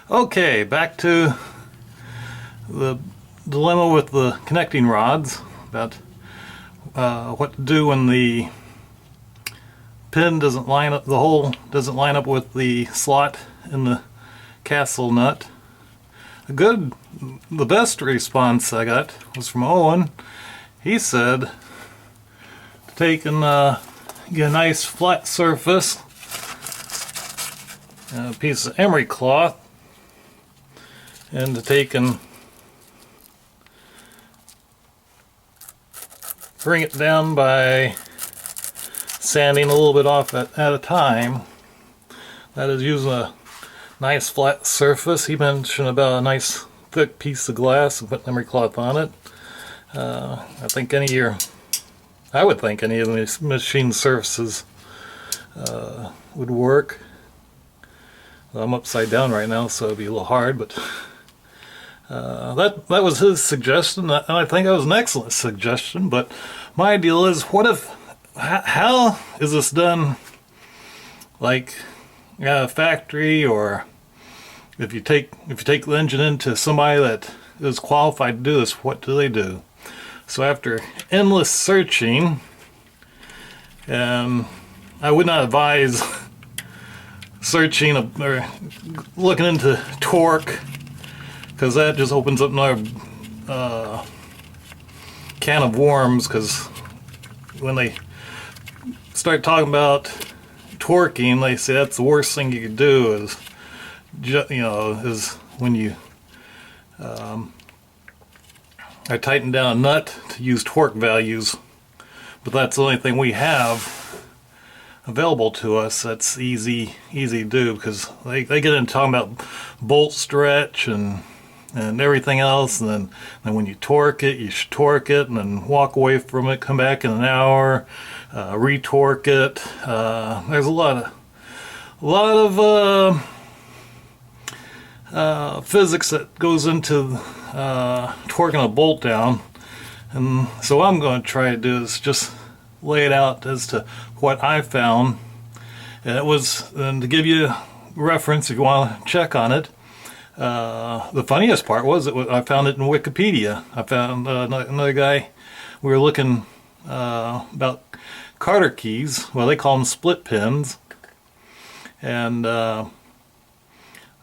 Okay, back to the dilemma with the connecting rods about what to do when the pin doesn't line up, the hole doesn't line up with the slot in the castle nut. The best response I got was from Owen. He said to take and get a nice flat surface, a piece of emery cloth, and to take and bring it down by sanding a little bit off at a time. That is using a nice flat surface. He mentioned about a nice thick piece of glass and putting emery cloth on it. I would think any of these machine surfaces would work. Well, I'm upside down right now, so it'd be a little hard, but that was his suggestion, and I think that was an excellent suggestion. But my deal is, how is this done, like at a factory, or if you take the engine into somebody that is qualified to do this, what do they do? So after endless searching, and I would not advise searching or looking into torque, because that just opens up another can of worms. Because when they start talking about torquing, they say that's the worst thing you could do is when you I tighten down a nut to use torque values, but that's the only thing we have available to us that's easy to do, because they get into talking about bolt stretch and everything else, and then when you torque it, you should torque it and then walk away from it, come back in an hour, retorque it. There's a lot of physics that goes into torquing a bolt down, and so what I'm going to try to do is just lay it out as to what I found, and to give you a reference if you want to check on it. The funniest part was that I found it in Wikipedia. I found another guy. We were looking about Carter keys. Well, they call them split pins, and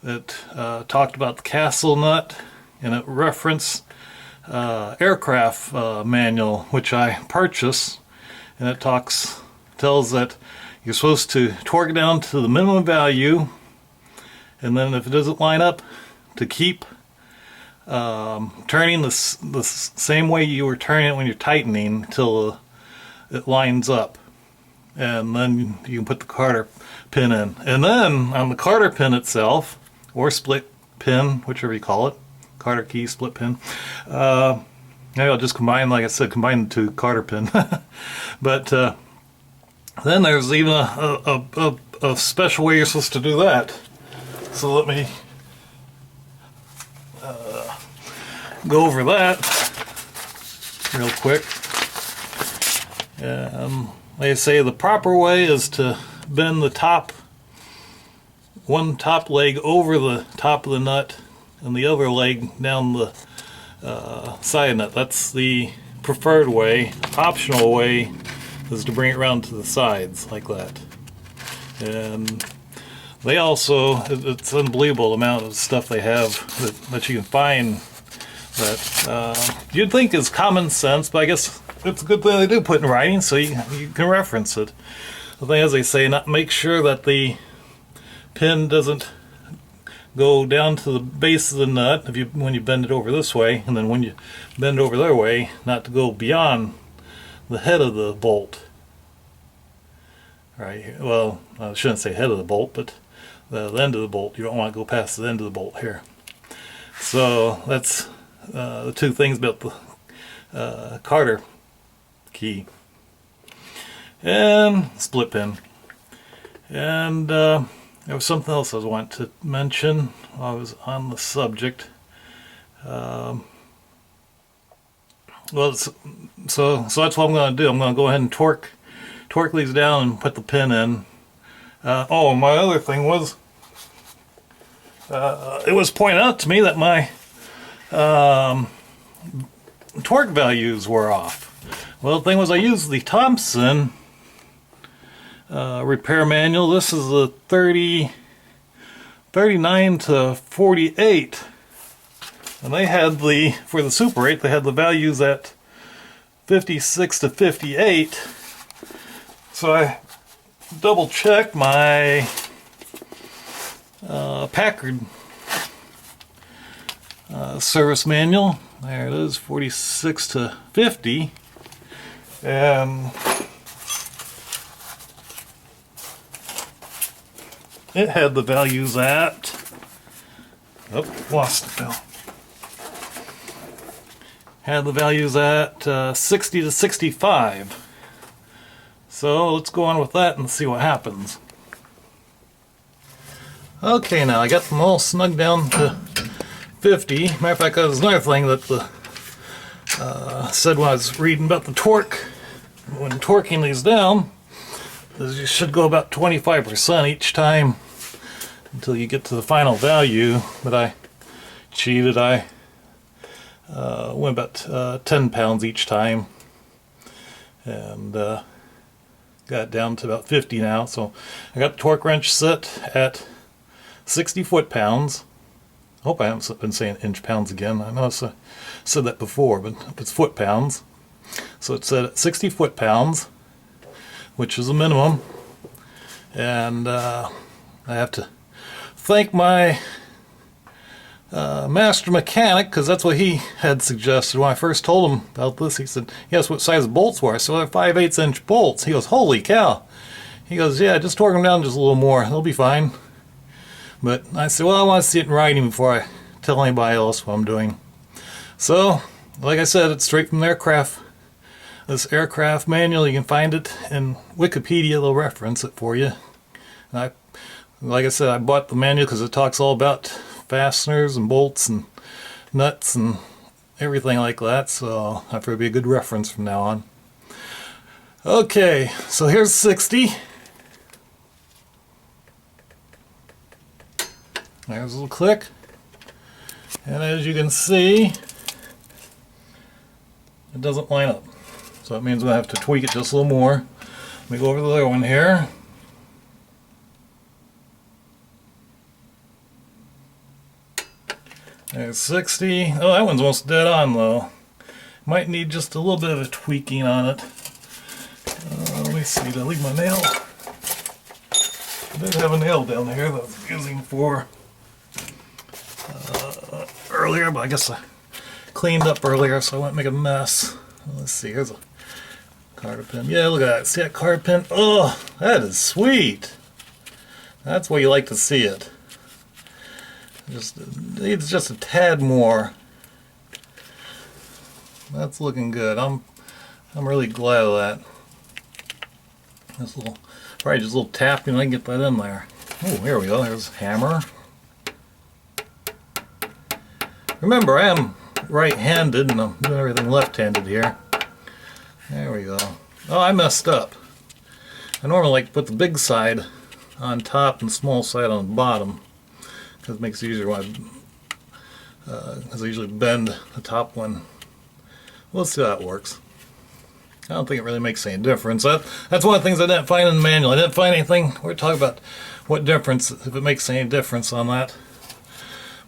it talked about the castle nut, and it referenced aircraft manual, which I purchased, and it tells that you're supposed to torque it down to the minimum value, and then if it doesn't line up, to keep turning the same way you were turning it when you're tightening until it lines up, and then you can put the Carter pin in. And then on the Carter pin itself, or split pin, whichever you call it, Carter key, split pin, maybe I'll just combine, like I said, combine the two, Carter pin. But then there's even a special way you're supposed to do that. So let me go over that real quick. They say the proper way is to bend the one top leg over the top of the nut and the other leg down the side nut. That's the preferred way. Optional way is to bring it around to the sides like that. And they also, it's unbelievable the amount of stuff they have that you can find that you'd think is common sense, but I guess it's a good thing they do put in writing so you can reference it. The thing is, they say make sure that the pin doesn't go down to the base of the nut when you bend it over this way, and then when you bend it over the other way, not to go beyond the head of the bolt. Right here. Well, I shouldn't say head of the bolt, but the end of the bolt. You don't want to go past the end of the bolt here. So that's the two things about the Carter key and split pin. And there was something else I wanted to mention while I was on the subject. Well, so that's what I'm going to do. I'm going to go ahead and torque these down and put the pin in. Oh, my other thing was it was pointed out to me that my torque values were off. Well, the thing was, I used the Thompson repair manual. This is a 39 to 48. And they had for the Super 8, they had the values at 56 to 58. So I double checked my Packard service manual. There it is, 46 to 50. And it had the values at, oh, lost it now. Had the values at 60 to 65. So let's go on with that and see what happens. Okay, now I got them all snugged down to 50. Matter of fact, there's another thing that the said when I was reading about the torque. When torquing these down, is you should go about 25% each time until you get to the final value. But I cheated. I went about 10 pounds each time, and got down to about 50 now. So I got the torque wrench set at 60 foot-pounds. I hope I haven't been saying inch-pounds again. I know I said that before, but it's foot-pounds. So it's set at 60 foot-pounds, which is a minimum. And I have to thank my master mechanic, because that's what he had suggested when I first told him about this. He said, "Yes, what size bolts were?" I said, "They're 5/8 inch bolts." He goes, "Holy cow." He goes, "Yeah, just torque them down just a little more. They'll be fine." But I said, well, I want to see it in writing before I tell anybody else what I'm doing. So, like I said, it's straight from the aircraft. This aircraft manual, you can find it in Wikipedia. They'll reference it for you. And like I said, I bought the manual because it talks all about fasteners and bolts and nuts and everything like that. So I figure it'll be a good reference from now on. Okay, so here's 60. There's a little click, and as you can see, it doesn't line up. So that means we'll have to tweak it just a little more. Let me go over the other one here. There's 60. Oh, that one's almost dead on though. Might need just a little bit of a tweaking on it. Let me see, did I leave my nail? I did have a nail down here that I was using for earlier, but I guess I cleaned up earlier so I won't make a mess. Let's see, here's a card pin. Yeah, look at that. See that card pin? Oh, that is sweet. That's where you like to see it. Just needs just a tad more. That's looking good. I'm really glad of that. This little, probably just a little tapping, I can get that in there. Oh, here we go. There's a hammer. Remember, I am right-handed and I'm doing everything left-handed here. There we go. Oh, I messed up. I normally like to put the big side on top and the small side on the bottom, because it makes it easier when because I usually bend the top one. Let's see how that works. I don't think it really makes any difference. That's one of the things I didn't find in the manual. I didn't find anything. We're talking about what difference, if it makes any difference on that.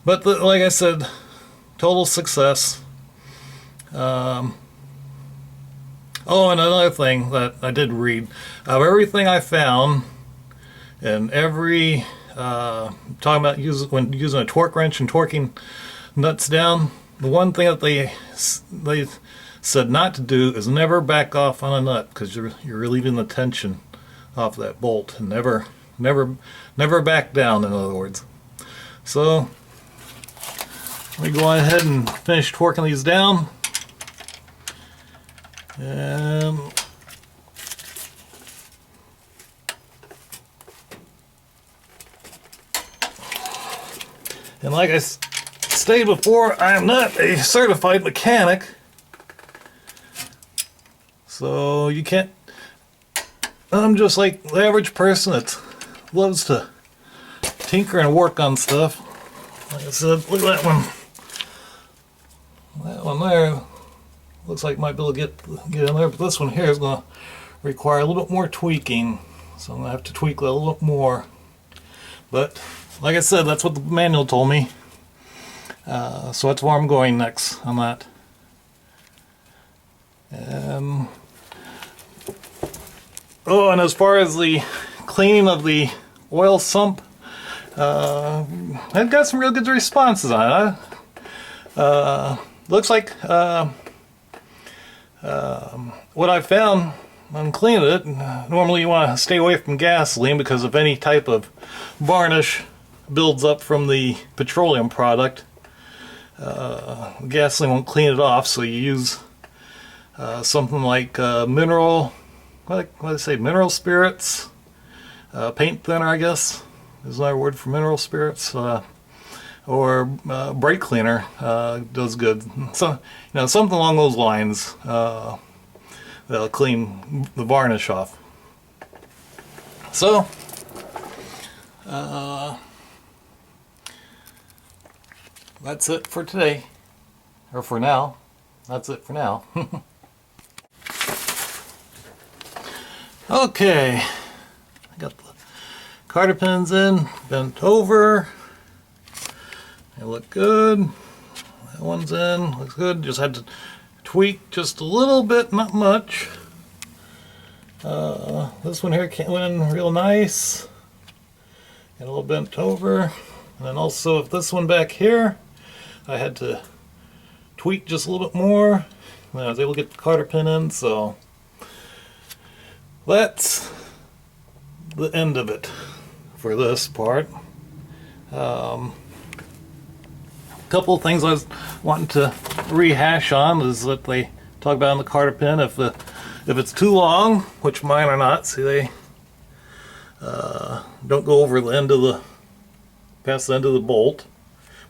But like I said, total success. Oh, and another thing that I did read, of everything I found, and every talking about when using a torque wrench and torquing nuts down, the one thing that they said not to do is never back off on a nut, because you're relieving the tension off that bolt, and never back down, in other words. So let me go ahead and finish torquing these down. And like I stated before, I am not a certified mechanic, so you can't. I'm just like the average person that loves to tinker and work on stuff. Like I said, look at that one. That one there looks like might be able to get in there, but this one here is going to require a little bit more tweaking. So I'm going to have to tweak that a little bit more. But like I said, that's what the manual told me. So that's where I'm going next on that. Oh, and as far as the cleaning of the oil sump, I've got some real good responses on it. Looks like what I found on cleaning it, normally you want to stay away from gasoline because if any type of varnish builds up from the petroleum product, gasoline won't clean it off, so you use something like mineral, what do they say, mineral spirits, paint thinner, I guess is another word for mineral spirits, or brake cleaner does good. So, something along those lines that'll clean the varnish off. So, that's it for today, or for now. That's it for now. Okay, I got the carter pins in, bent over. They look good. That one's in, looks good. Just had to tweak just a little bit, not much. This one here went in real nice. Got a little bent over. And then also if this one back here, I had to tweak just a little bit more. And I was able to get the carter pin in, so that's the end of it for this part. Couple of things I was wanting to rehash on is that they talk about in the carter pin if it's too long, which mine are not. See, they don't go over the end of the past the end of the bolt.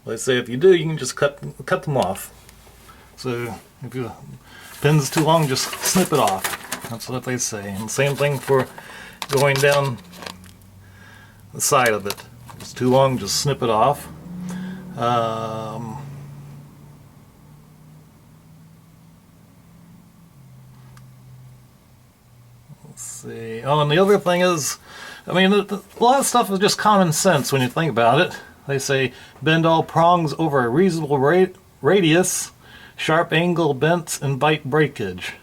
But they say if you do, you can just cut them off. So if your pin's too long, just snip it off. That's what they say. And same thing for going down the side of it. If it's too long, just snip it off. Let's see. Oh, and the other thing is, I mean, a lot of stuff is just common sense when you think about it. They say bend all prongs over a reasonable radius, sharp angle bends invite breakage.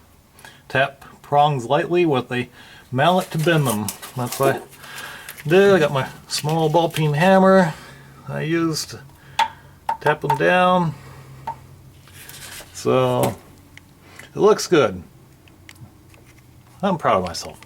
Tap prongs lightly with a mallet to bend them. That's what I did. I got my small ball peen hammer I used to tap them down. So it looks good. I'm proud of myself.